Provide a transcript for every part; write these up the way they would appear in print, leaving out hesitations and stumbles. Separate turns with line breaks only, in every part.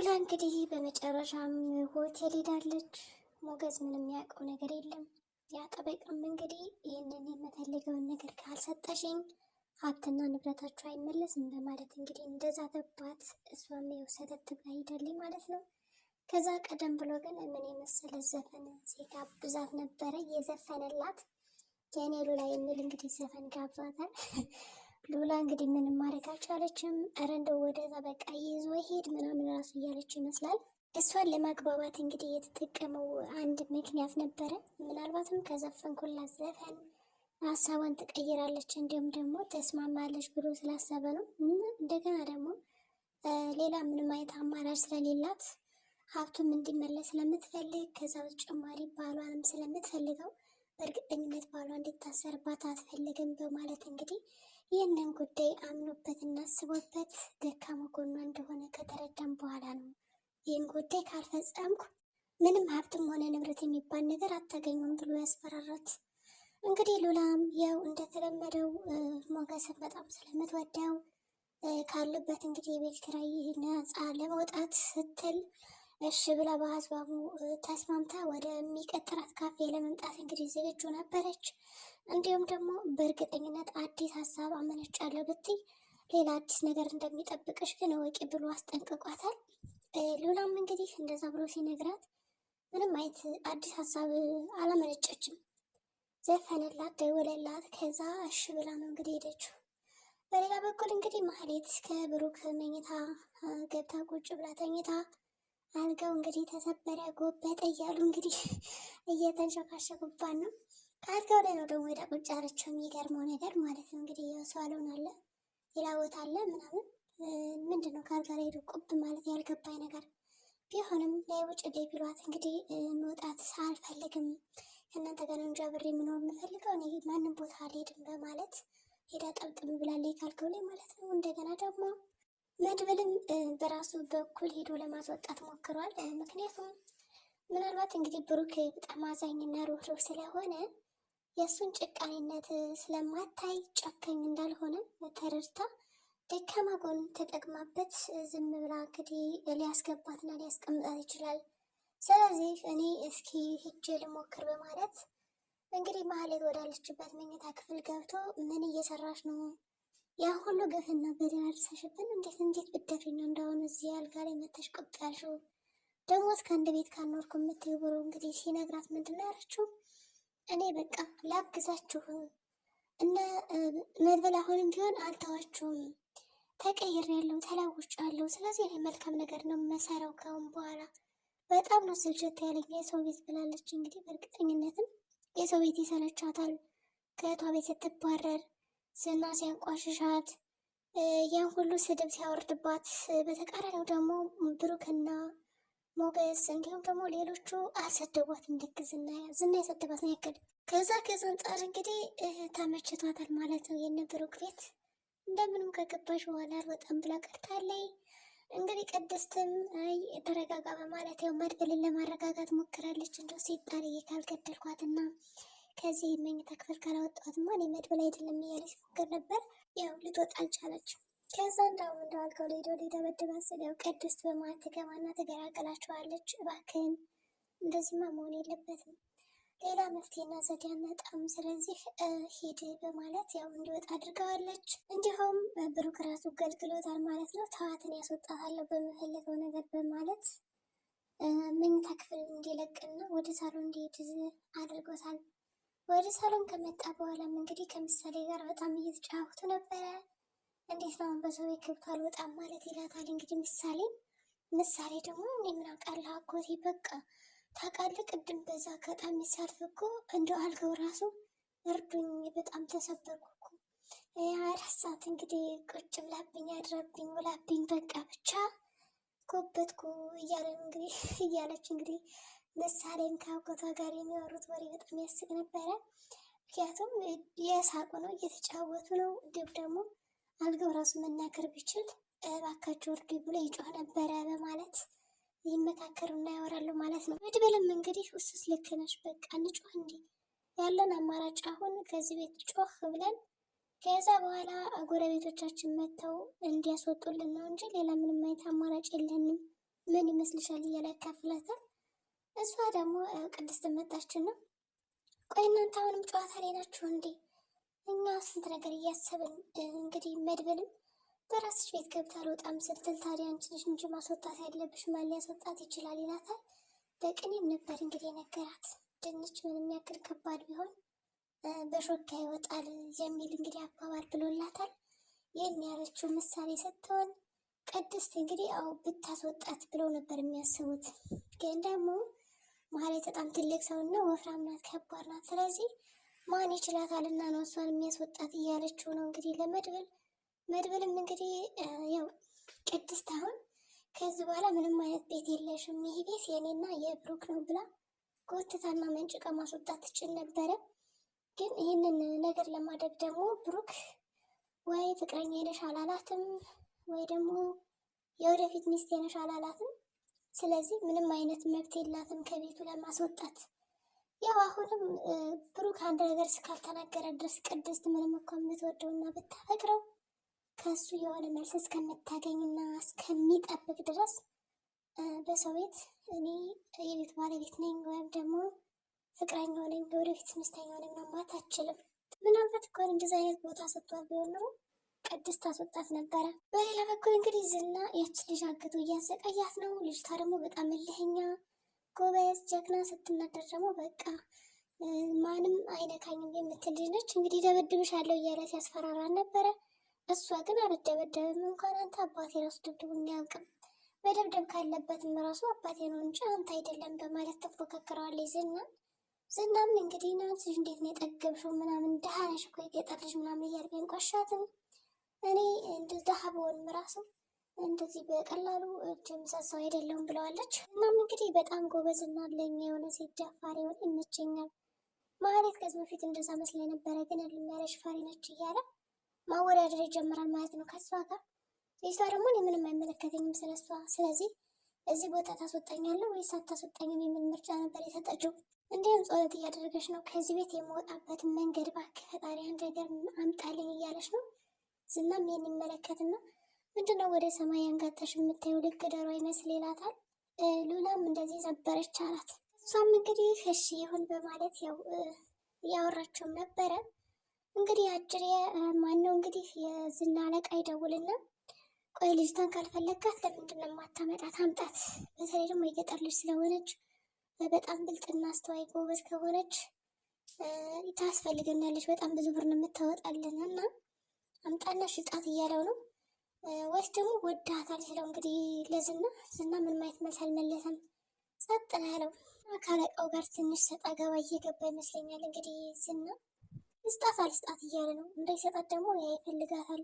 ሉላ እንግዲህ በመጨረሻም ሆቴል ሄዳለች። ሞገስ ምንም ያውቀው ነገር የለም። ያጠበቅም እንግዲህ ይህንን የምፈልገውን ነገር ካልሰጠሽኝ ሀብትና ንብረታችሁ አይመለስም በማለት እንግዲህ እንደዛተባት እሷም የወሰደት ብላ ሄዳለች ማለት ነው። ከዛ ቀደም ብሎ ግን ምን የመሰለ ዘፈን ሲጋብዛት ነበረ የዘፈነላት የኔ ሉላ የሚል እንግዲህ ዘፈን ጋብዟታል። ሉላ እንግዲህ ምንም ማድረግ አልቻለችም። ኧረ እንደው ወደዛ በቃ ይዞ ሄድ ምናምን ራሱ እያለች ይመስላል። እሷን ለማግባባት እንግዲህ የተጠቀመው አንድ ምክንያት ነበረ። ምናልባትም ከዘፈንኩላት ዘፈን ሀሳቧን ትቀይራለች እንዲሁም ደግሞ ተስማማለች ብሎ ስላሰበ ነው። እንደገና ደግሞ ሌላ ምንም አይነት አማራጭ ስለሌላት ሀብቱም እንዲመለስ ስለምትፈልግ ከዛ በተጨማሪ ባሏንም ስለምትፈልገው በእርግጠኝነት ባሏ እንዲታሰርባት አትፈልግም በማለት እንግዲህ ይህንን ጉዳይ አምኖበት እና አስቦበት ደካማ ጎኗ እንደሆነ ከተረዳም በኋላ ነው ይህን ጉዳይ ካልፈጸምኩ ምንም ሀብትም ሆነ ንብረት የሚባል ነገር አታገኙም ብሎ ያስፈራራት። እንግዲህ ሉላም ያው እንደተለመደው ሞገስን በጣም ስለምትወደው ካሉበት እንግዲህ የቤት ኪራይ ነፃ ለመውጣት ስትል እሺ ብላ በሀሳቡ ተስማምታ ወደሚቀጥራት ካፌ ለመምጣት እንግዲህ ዝግጁ ነበረች። እንዲሁም ደግሞ በእርግጠኝነት አዲስ ሀሳብ አመነጫለሁ ብትይ ሌላ አዲስ ነገር እንደሚጠብቅሽ ግን እወቂ ብሎ አስጠንቅቋታል። ሉላም እንግዲህ እንደዛ ብሎ ሲነግራት ምንም አይነት አዲስ ሀሳብ አላመነጨችም። ዘፈነላት፣ ደወለላት። ከዛ እሺ ብላ ነው እንግዲህ ሄደችው። በሌላ በኩል እንግዲህ ማህሌት ከብሩክ መኝታ ገብታ ቁጭ ብላ ተኝታ አልጋው እንግዲህ ተሰበረ ጎበጠ እያሉ እንግዲህ እየተንሸካሸኩባት ነው። ከአልጋው ላይ ነው ደግሞ ሄዳ ቁጭ ያለችው። የሚገርመው ነገር ማለት ነው እንግዲህ ሳሎን አለ፣ ሌላ ቦታ አለ ምናምን። ምንድን ነው ከአልጋ ላይ ሄዶ ቁብ ማለት ያልገባኝ ነገር ቢሆንም ለውጭ ላይ ቢሏት እንግዲህ መውጣት አልፈልግም ከእናንተ ጋር እንጂ አብሬ የምኖር የምፈልገው እኔ ማንም ቦታ አልሄድም በማለት ሄዳ ጠብጥም ብላለች ካልከው ላይ ማለት ነው። እንደገና ደግሞ መድብልም በራሱ በኩል ሄዶ ለማስወጣት ሞክሯል። ምክንያቱም ምናልባት እንግዲህ ብሩክ በጣም አዛኝና ሩህሩህ ስለሆነ የእሱን ጭቃኔነት ስለማታይ ጨካኝ እንዳልሆነ ተረድታ ደካማ ጎን ተጠቅማበት ዝም ብላ እንግዲህ ሊያስገባትና ሊያስቀምጣት ይችላል። ስለዚህ እኔ እስኪ ሂጄ ልሞክር በማለት እንግዲህ ማህሌት ወዳለችበት መኝታ ክፍል ገብቶ ምን እየሰራሽ ነው? ያ ሁሉ ግፍና በደል አድርሰሽብን እንዴት ብትደፍሪ ነው እንዳሁን እዚህ አልጋ ላይ መተሽ ቁጭ ያልሽው? ደግሞ እስከ አንድ ቤት ካልኖርኩ የምትይው ብሎ እንግዲህ ሲነግራት ምንድን ነው ያለችው? እኔ በቃ ላግዛችሁ እነ መድብል አሁንም ቢሆን አልተዋችሁም፣ ተቀይሬያለሁ፣ ተለውጫለሁ። ስለዚህ እኔ መልካም ነገር ነው የምሰራው ካሁን በኋላ በጣም ነው ስልችት ያለኝ የሰው ቤት ብላለች። እንግዲህ በእርግጠኝነትም የሰው ቤት ይሰለቻታል። ከእህቷ ቤት ስትባረር ዝና ሲያንቋሽሻት ያን ሁሉ ስድብ ሲያወርድባት፣ በተቃራኒው ደግሞ ብሩክና ሞገስ እንዲሁም ደግሞ ሌሎቹ አልሰደቧትም። ልክ ዝና የሰደባት ነው ያክል። ከዛ አንጻር እንግዲህ ተመችቷታል ማለት ነው የነ ብሩክ ቤት። እንደምንም ከገባሽ በኋላ አልወጣም ብላ ቀርታለይ። እንግዲህ ቅድስትም ተረጋጋ በማለት ያው መድብልን ለማረጋጋት ሞክራለች። እንደው ሲጣልዬ ካልገደልኳትና ከዚህ መኝታ ክፍል ካላወጣትማ እኔ መድብል አይደለም እያለች ፎክር ነበር። ያው ልትወጣ አልቻለችም። ከዛ እንደው አልጋው ላይ ሄዶ ሊደበድባት ስል ያው ቅድስት በማለት ትገባና ትገላገላቸዋለች። እባክህን እንደዚህማ መሆን የለበትም፣ ሌላ መፍትሄና ዘዴ አናጣም፣ ስለዚህ ሂድ በማለት ያው እንዲወጣ አድርገዋለች። እንዲሁም ብሩክ ራሱ ገልግሎታል ማለት ነው። ተዋትን ያስወጣታለሁ በምፈልገው ነገር በማለት መኝታ ክፍል እንዲለቅና ወደ ሳሎን እንዲሄድ አድርጎታል። ወደ ሳሎን ከመጣ በኋላም እንግዲህ ከምሳሌ ጋር በጣም እየተጫወቱ ነበረ። እንዴት ነው በሰው ቤት ገብቶ አልወጣም ማለት ይላታል። እንግዲህ ምሳሌ ደግሞ እኔ ምን አውቃለሁ አጎቴ፣ በቃ ታውቃለህ ቅድም በዛ አጋጣሚ ሳልፍ እኮ እንደው አልጋው ራሱ እርዱኝ፣ በጣም ተሰበርኩ እኮ 24 ሰዓት እንግዲህ ቁጭ ብላብኝ አድራብኝ ውላብኝ፣ በቃ ብቻ ጎበትኩ እያለ እንግዲህ እያለች እንግዲህ ምሳሌም ከአጎቷ ጋር የሚያወሩት ወሬ በጣም ያስቅ ነበረ። ምክንያቱም የሳቁ ነው፣ እየተጫወቱ ነው። እንዲሁም ደግሞ አልጋው ራሱ መናገር ቢችል እባካችሁ እርዱ ብሎ ይጮህ ነበረ በማለት ይመካከሩና ያወራሉ ማለት ነው። መድብልም እንግዲህ እሱስ ልክ ነሽ፣ በቃ እንጮህ እንዲ ያለን አማራጭ አሁን ከዚህ ቤት ጮህ ብለን ከዛ በኋላ ጎረቤቶቻችን መጥተው እንዲያስወጡልን ነው እንጂ ሌላ ምንም አይነት አማራጭ የለንም። ምን ይመስልሻል እያለ ያካፍላታል። እሷ ደግሞ ቅድስት መጣችና ቆይ እናንተ አሁንም ጨዋታ ላይ ናችሁ እንዴ? እኛ ስንት ነገር እያሰብን እንግዲህ መድብልም በራስሽ ቤት ገብታ አልወጣም ስትል ታዲያ አንቺ ነሽ እንጂ ማስወጣት ያለብሽ ማን ሊያስወጣት ይችላል ይላታል። በቅኔም ነበር እንግዲህ የነገራት ድንች ምንም ያክል ከባድ ቢሆን በሾካ ይወጣል የሚል እንግዲህ አባባል ብሎላታል። ይህን ያለችው ምሳሌ ስትሆን ቅድስት እንግዲህ አው ብታስወጣት ብለው ነበር የሚያስቡት። ግን ደግሞ ማለት በጣም ትልቅ ሰውና ወፍራም ናት፣ ከባድ ናት። ስለዚህ ማን ይችላታል እና ነው እሷን የሚያስወጣት እያለችው ነው እንግዲህ ለመድብል። መድብልም እንግዲህ ያው ቅድስት አሁን ከዚህ በኋላ ምንም አይነት ቤት የለሽም፣ ይሄ ቤት የኔና የብሩክ ነው ብላ ጎትታና መንጭቃ ማስወጣት ትችል ነበረ። ግን ይህንን ነገር ለማድረግ ደግሞ ብሩክ ወይ ፍቅረኛ ነሽ አላላትም፣ ወይ ደግሞ የወደፊት ሚስት ነሽ አላላትም። ስለዚህ ምንም አይነት መብት የላትም ከቤቱ ለማስወጣት። ያው አሁንም ብሩክ አንድ ነገር እስካልተናገረ ድረስ ቅድስት ምንም እኮ የምትወደውና ብታፈቅረው ከሱ የሆነ መልስ እስከምታገኝና እስከሚጠብቅ ድረስ በሰው ቤት እኔ የቤት ባለቤት ነኝ ወይም ደግሞ ፍቅረኛው ነኝ የወደፊት ሚስተኛው ነኝ ማለት አትችልም። ምናልባት እኮ እንደዚህ አይነት ቦታ ሰጥቷት ቢሆን ኖሮ ቅድስት ታስወጣት ነበረ። በሌላ በኩል እንግዲህ ዝና ያች ልጅ አግቶ እያሰቃያት ነው። ልጅቷ ደግሞ በጣም እልህኛ፣ ጎበዝ፣ ጀግና፣ ስትናደር ደግሞ በቃ ማንም አይነካኝም የምትል ልጅ ነች። እንግዲህ ደበድብሻለሁ እያለ ሲያስፈራራን ነበረ። እሷ ግን አልደበደብም፣ እንኳን አንተ አባቴ ራሱ ደብድቦኝ አያውቅም፣ መደብደብ ካለበትም ራሱ አባቴ ነው እንጂ አንተ አይደለም በማለት ተፎካክረዋለች ዝናም እንግዲህ ናት እንዴት ነው የጠገብሽው ምናምን ደሃ ነሽ እኮ የገጠር ልጅ ምናምን እያለ ቢንቋሻትም እኔ ደሃ ብሆንም ራሱ እንደዚህ በቀላሉ እጅ የምሰሰው አይደለሁም ብለዋለች። እናም እንግዲህ በጣም ጎበዝና ለኛ የሆነ ሴት ደፋር የሆነ ይመቸኛል ማለት ከዚህ በፊት እንደዛ መስላ ነበረ፣ ግን ያለሽ ፋሪ ነች እያለ ማወዳደር ይጀምራል ማለት ነው ከሷ ጋር። ልጅቷ ደግሞ እኔ ምንም አይመለከተኝም ስለሷ፣ ስለዚህ እዚህ ቦታ ታስወጣኛለህ ወይስ አታስወጣኝም የሚል ምርጫ ነበር የሰጠችው። እንዲሁም ጸሎት እያደረገች ነው። ከዚህ ቤት የመውጣበትን መንገድ እባክህ ፈጣሪ አንድ ነገር አምጣልኝ እያለች ነው። ዝናም ይህን ይመለከትና ምንድነው ወደ ሰማይ አንጋጠሽ የምታየው ልክ ዶሮ ይመስል ይላታል። ሉላም እንደዚህ ነበረች አላት። እሷም እንግዲህ እሺ ይሁን በማለት ያው እያወራቸውም ነበረ። እንግዲህ አጭር ማነው እንግዲህ የዝና አለቃ ይደውልና ቆይ ልጅቷን ካልፈለጋት ለምንድነው የማታመጣት? አምጣት። በተለይ ደግሞ የገጠር ልጅ ስለሆነች በጣም ብልጥና አስተዋይ ጎበዝ ከሆነች ታስፈልገናለች። በጣም ብዙ ብር ነው የምታወጣልን እና አምጣና ሽጣት እያለው ነው። ወይስ ደግሞ ወዳታል ሲለው እንግዲህ ዝና ምን ማየት መልስ አልመለሰም። ጸጥ ነው ያለው። ከአለቃው ጋር ትንሽ ሰጣ ገባ እየገባ ይመስለኛል። እንግዲህ ዝና ልስጣት አልስጣት እያለ ነው። እንዳይሰጣት ደግሞ ያ ይፈልጋታል።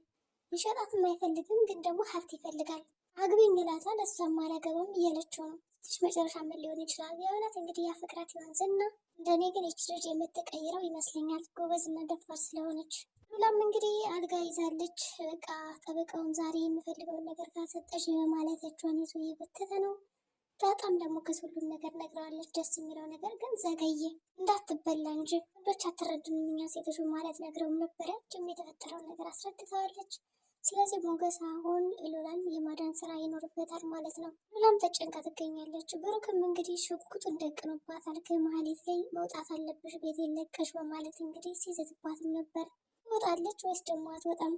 ሊሸጣትም አይፈልግም፣ ግን ደግሞ ሀብት ይፈልጋል። አግቢኝ ይላታል። እሷም አላገባም እያለችው ነው። ትንሽ መጨረሻ ምን ሊሆን ይችላል? የእውነት እንግዲህ ያፈቅራት ይሆን ዝና? እንደኔ ግን ይች ልጅ የምትቀይረው ይመስለኛል ጎበዝና ደፋር ስለሆነች። ሉላም እንግዲህ አልጋ ይዛለች። በቃ ጠበቃውን ዛሬ የምፈልገውን ነገር ካልሰጠሽ በማለት እጇን ይዞ እየጎተተ ነው። ዳጣም ደግሞ ከሁሉም ነገር ነግረዋለች። ደስ የሚለው ነገር ግን ዘገየ፣ እንዳትበላ እንጂ ወንዶች አትረዱንም እኛ ሴቶች ማለት ነግረውም ነበረ። ጭም የተፈጠረውን ነገር አስረድተዋለች። ስለዚህ ሞገስ አሁን ሉላን የማዳን ስራ ይኖርበታል ማለት ነው። ሉላም ተጨንቃ ትገኛለች። ብሩክም እንግዲህ ሽጉጡን ደቅኖባታል። ከመሀሌት ላይ መውጣት አለብሽ ቤት የለቀሽ በማለት እንግዲህ ሲዘትባትም ነበር። ትወጣለች ወይስ ደግሞ አትወጣም?